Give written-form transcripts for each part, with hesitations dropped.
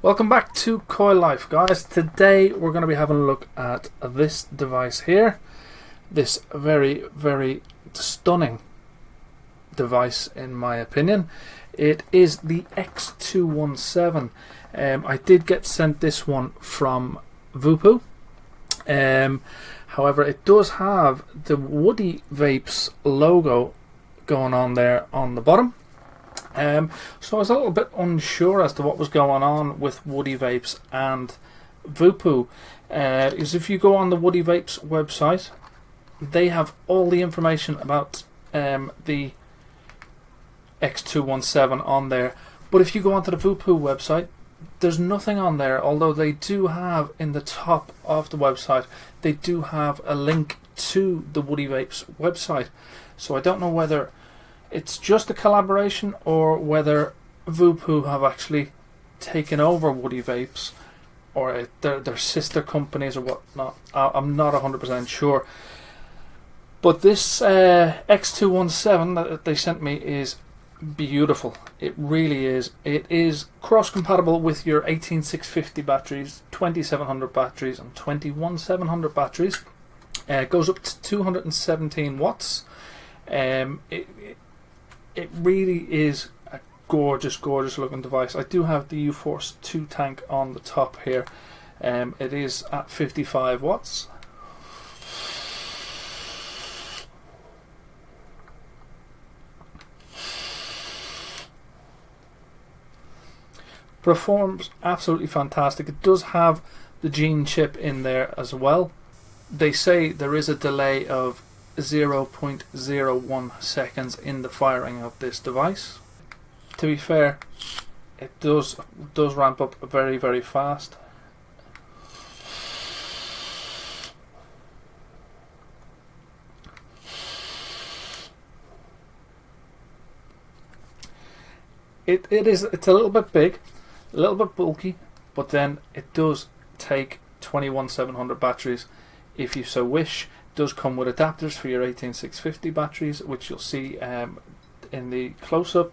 Welcome back to Coil Life, guys. Today we're going to be having a look at this device here. This very, very stunning device in my opinion. It is the X217. I did get sent this one from Voopoo. However, it does have the Woody Vapes logo going on there on the bottom. So I was a little bit unsure as to what was going on with Woody Vapes and Voopoo. Is if you go on the Woody Vapes website, they have all the information about the X217 on there. But if you go onto the Voopoo website, there's nothing on there, although they do have in the top of the website, they do have a link to the Woody Vapes website. So I don't know whether it's just a collaboration or whether Voopoo have actually taken over Woody Vapes or their sister companies or whatnot. I'm not 100% sure. But this X217 that they sent me is beautiful. It really is. It is cross-compatible with your 18650 batteries, 2700 batteries and 21700 batteries. It goes up to 217 watts. It really is a gorgeous looking device. I do have the U-Force 2 tank on the top here. It is at 55 watts. Performs absolutely fantastic. It does have the GENE chip in there as well. They say there is a delay of 0.01 seconds in the firing of this device. To be fair, it does ramp up very, very fast. It's a little bit big, a little bit bulky, but then it does take 21700 batteries if you so wish. It does come with adapters for your 18650 batteries, which you'll see in the close-up.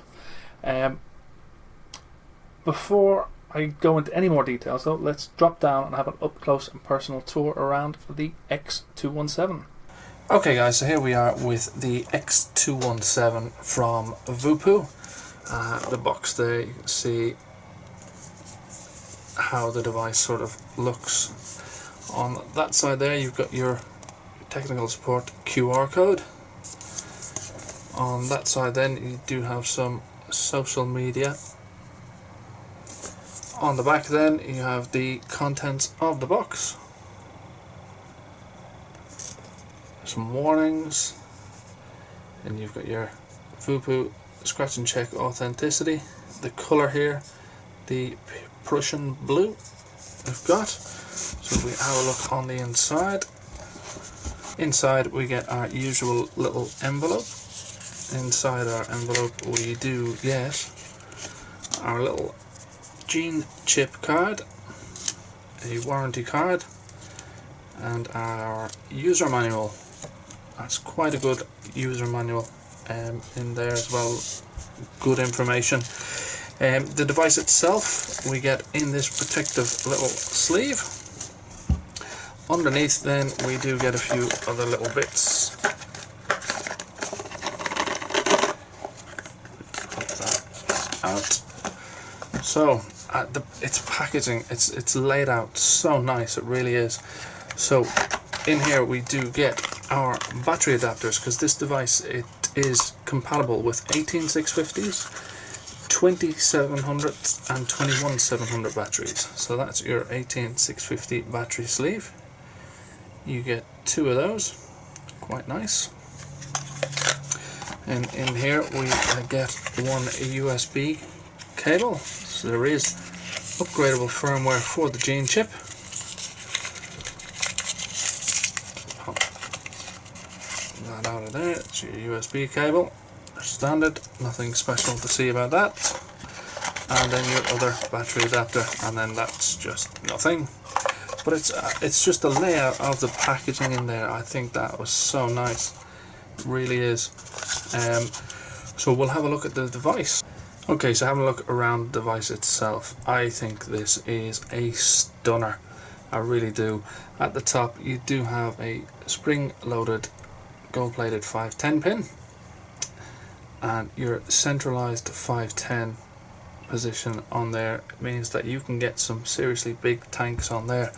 Before I go into any more details though, let's drop down and have an up-close and personal tour around the X217. Okay guys, so here we are with the X217 from Voopoo. The box there, you can see how the device sort of looks. On that side there you've got your technical support QR code. On that side then you do have some social media. On the back then you have the contents of the box. Some warnings, and you've got your Voopoo scratch and check authenticity. The colour here, the Prussian blue we've got. So we have a look on the inside. Inside we get our usual little envelope. Inside our envelope we do get our little GENE chip card, a warranty card, and our user manual. That's quite a good user manual in there as well. Good information. The device itself we get in this protective little sleeve. Underneath then we do get a few other little bits. Pop that out. So its packaging, it's laid out so nice, it really is. So in here we do get our battery adapters, because this device, it is compatible with 18650s, 2700s and 21700 batteries. So that's your 18650 battery sleeve. You get two of those, quite nice. And in here we get one USB cable. So there is upgradable firmware for the GENE chip. Pop that out of there. It's your USB cable, standard, nothing special to see about that. And then your other battery adapter, and then that's just nothing. But it's just the layout of the packaging in there. I think that was so nice. It really is. So we'll have a look at the device. Okay, so having a look around the device itself, I think this is a stunner. I really do. At the top you do have a spring-loaded gold-plated 510 pin, and your centralized 510 position on there means that you can get some seriously big tanks on there.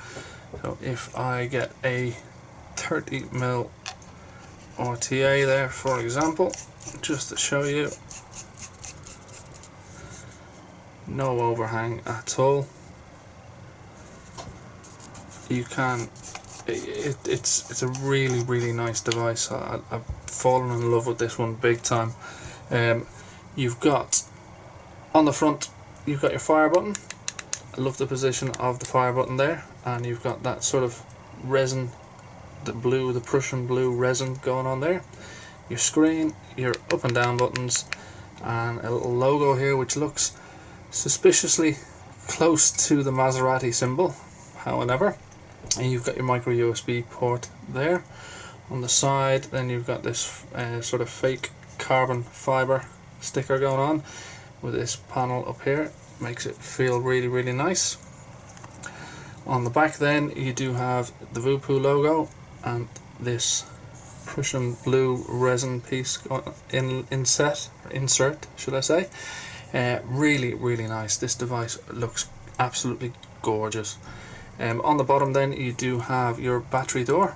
So if I get a 30mm RTA there, for example, just to show you, no overhang at all. You can, it's a really nice device. I've fallen in love with this one big time. You've got on the front, you've got your fire button. I love the position of the fire button there, and you've got that sort of resin, the Prussian blue resin going on there. Your screen, your up and down buttons, and a little logo here which looks suspiciously close to the Maserati symbol, however. And you've got your micro USB port there. On the side then you've got this sort of fake carbon fiber sticker going on with this panel up here. Makes it feel really nice. On the back then you do have the Voopoo logo and this Prussian blue resin piece insert should I say. Really nice. This device looks absolutely gorgeous. On the bottom then you do have your battery door.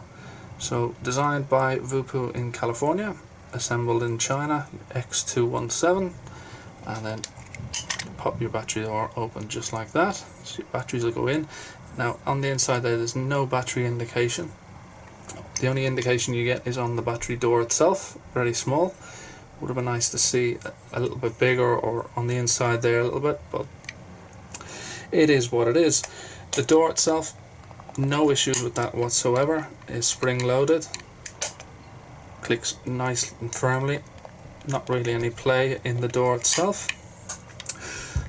So designed by Voopoo in California, assembled in China, X217, and then pop your battery door open just like that, so your batteries will go in. Now on the inside there's no battery indication. The only indication you get is on the battery door itself, very small. Would have been nice to see a little bit bigger, or on the inside there a little bit, but it is what it is. The door itself, no issues with that whatsoever. Is spring loaded, clicks nice and firmly, not really any play in the door itself.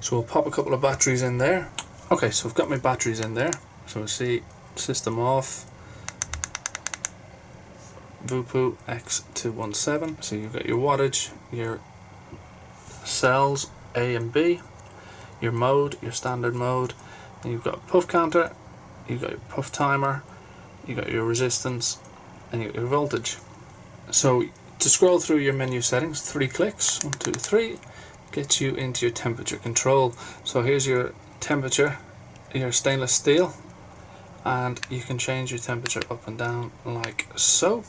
So we'll pop a couple of batteries in there. Okay, so I've got my batteries in there. So we'll see system off, Voopoo X217. So you've got your wattage, your cells A and B, your mode, your standard mode, and you've got a puff counter, you've got your puff timer, you've got your resistance, and you've got your voltage. So to scroll through your menu settings, 3 clicks, 1, 2, 3, gets you into your temperature control. So here's your temperature, your stainless steel, and you can change your temperature up and down like so.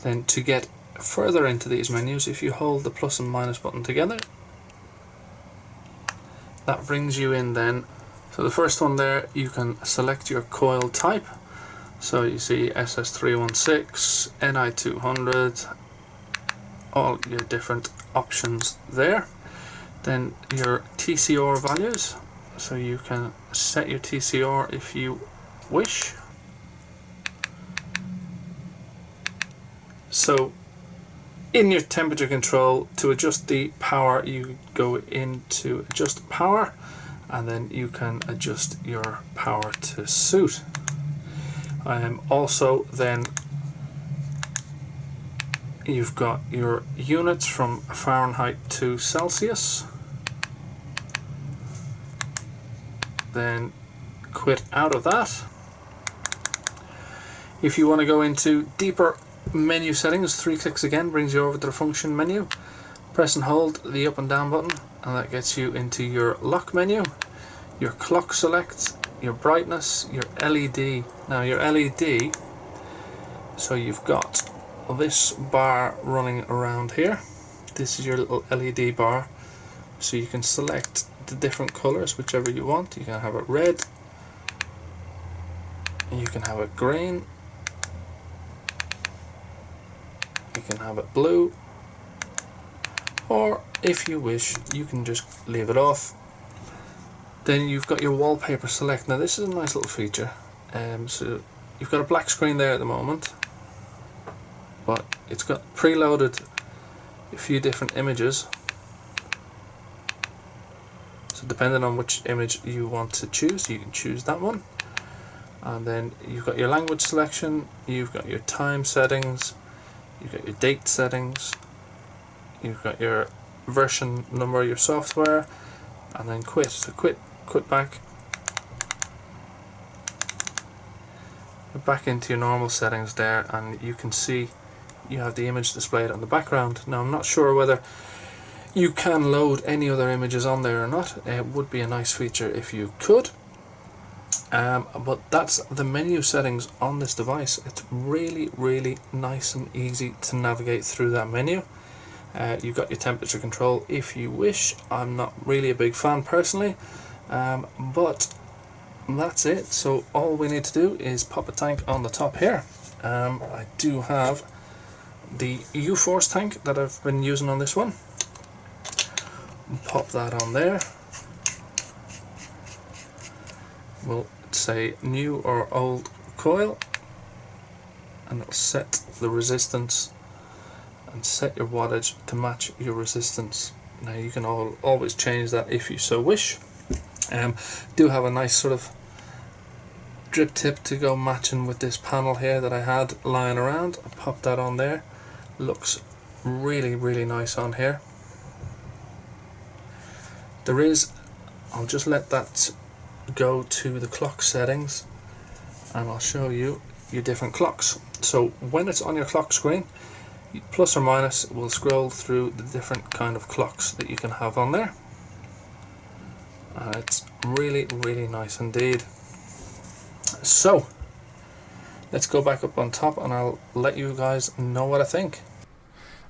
Then to get further into these menus, if you hold the plus and minus button together, that brings you in then. So the first one there, you can select your coil type. So you see SS316, NI200, all your different options there. Then your TCR values, so you can set your TCR if you wish. So in your temperature control, to adjust the power, you go into adjust power, and then you can adjust your power to suit. Also then you've got your units from Fahrenheit to Celsius. Then quit out of that. If you want to go into deeper menu settings, 3 clicks again brings you over to the function menu. Press and hold the up and down button, and that gets you into your lock menu, your clock select, your brightness, your LED. Now your LED, so you've got this bar running around here. This is your little LED bar, so you can select the different colors, whichever you want. You can have it red, you can have it green, you can have it blue, or if you wish you can just leave it off. Then you've got your wallpaper select. Now this is a nice little feature. So you've got a black screen there at the moment, but it's got preloaded a few different images. So depending on which image you want to choose, you can choose that one. And then you've got your language selection, you've got your time settings, you've got your date settings, you've got your version number of your software, and then quit. So quit back. Back into your normal settings there, and you can see you have the image displayed on the background. Now I'm not sure whether you can load any other images on there or not. It would be a nice feature if you could. But that's the menu settings on this device. It's really nice and easy to navigate through that menu. You've got your temperature control if you wish. I'm not really a big fan personally, but that's it. So all we need to do is pop a tank on the top here. I do have the U-Force tank that I've been using on this one. Pop that on there. We'll say new or old coil, and it'll set the resistance and set your wattage to match your resistance. Now you can always change that if you so wish. Do have a nice sort of drip tip to go matching with this panel here that I had lying around. I'll pop that on there. Looks really nice on here. There is, I'll just let that go to the clock settings, and I'll show you your different clocks. So when it's on your clock screen, plus or minus will scroll through the different kind of clocks that you can have on there. It's really nice indeed. So let's go back up on top and I'll let you guys know what I think.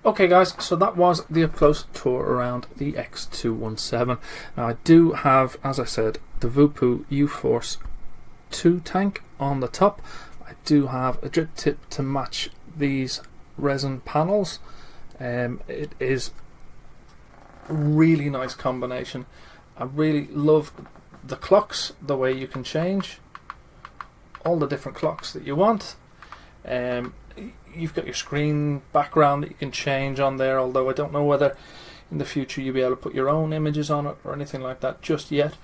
Okay guys, so that was the up close tour around the X217. Now I do have, as I said, the Voopoo U-Force 2 tank on the top. I do have a drip tip to match these resin panels. It is a really nice combination. I really love the clocks, the way you can change all the different clocks that you want. You've got your screen background that you can change on there, although I don't know whether in the future you'll be able to put your own images on it or anything like that just yet.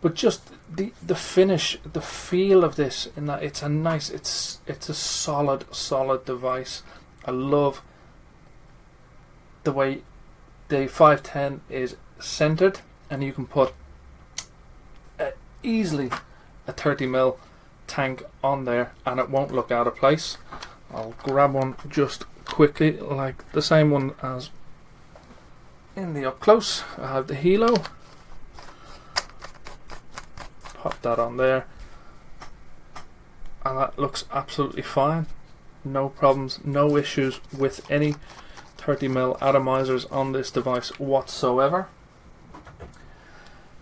But just the finish, the feel of this, in that it's a nice, it's a solid device. I love the way the 510 is centered, and you can put easily a 30mm tank on there and it won't look out of place. I'll grab one just quickly, like the same one as in the up close. I have the Hilo. Pop that on there, and that looks absolutely fine. No problems, no issues with any 30mm atomizers on this device whatsoever.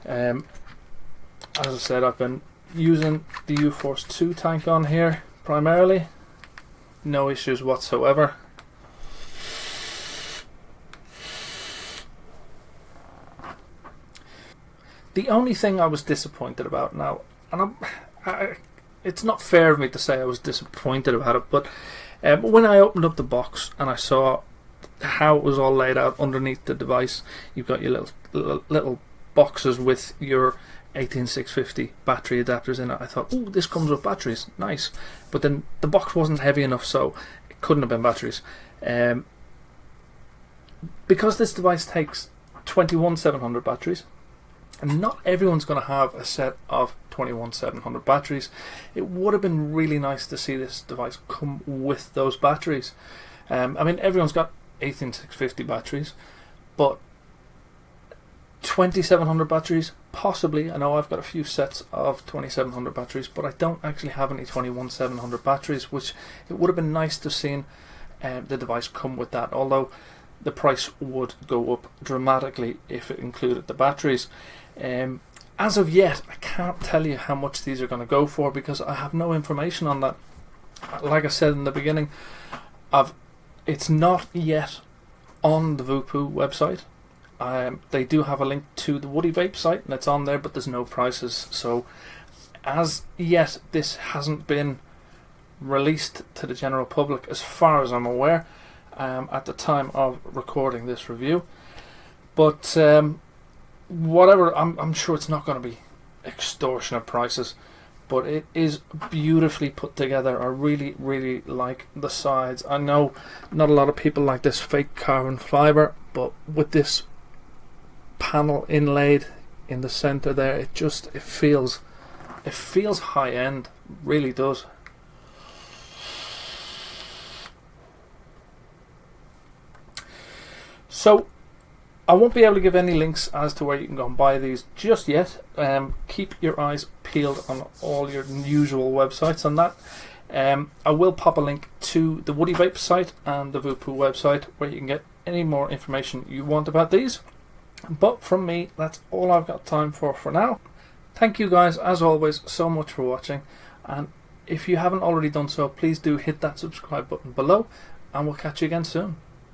As I said, I've been using the U-Force 2 tank on here primarily. No issues whatsoever. The only thing I was disappointed about now, and it's not fair of me to say I was disappointed about it, but when I opened up the box and I saw how it was all laid out underneath the device, you've got your little boxes with your 18650 battery adapters in it. I thought, oh, this comes with batteries, nice. But then the box wasn't heavy enough, so it couldn't have been batteries. Because this device takes 21700 batteries, and not everyone's going to have a set of 21700 batteries, it would have been really nice to see this device come with those batteries. I mean, everyone's got 18650 batteries, but 2700 batteries, possibly. I know I've got a few sets of 2700 batteries, but I don't actually have any 21700 batteries, which it would have been nice to have seen the device come with that, although the price would go up dramatically if it included the batteries. As of yet, I can't tell you how much these are going to go for because I have no information on that. Like I said in the beginning, it's not yet on the Voopoo website. They do have a link to the Woody Vapes site and it's on there, but there's no prices. So as yet, this hasn't been released to the general public as far as I'm aware at the time of recording this review. But whatever, I'm sure it's not going to be extortionate prices, but it is beautifully put together. I really like the sides. I know not a lot of people like this fake carbon fiber, but with this panel inlaid in the center there. It feels high end, really does. So I won't be able to give any links as to where you can go and buy these just yet. Keep your eyes peeled on all your usual websites on that. I will pop a link to the Woody Vapes site and the Voopoo website where you can get any more information you want about these. But from me, that's all I've got time for now. Thank you guys, as always, so much for watching. And if you haven't already done so, please do hit that subscribe button below, and we'll catch you again soon.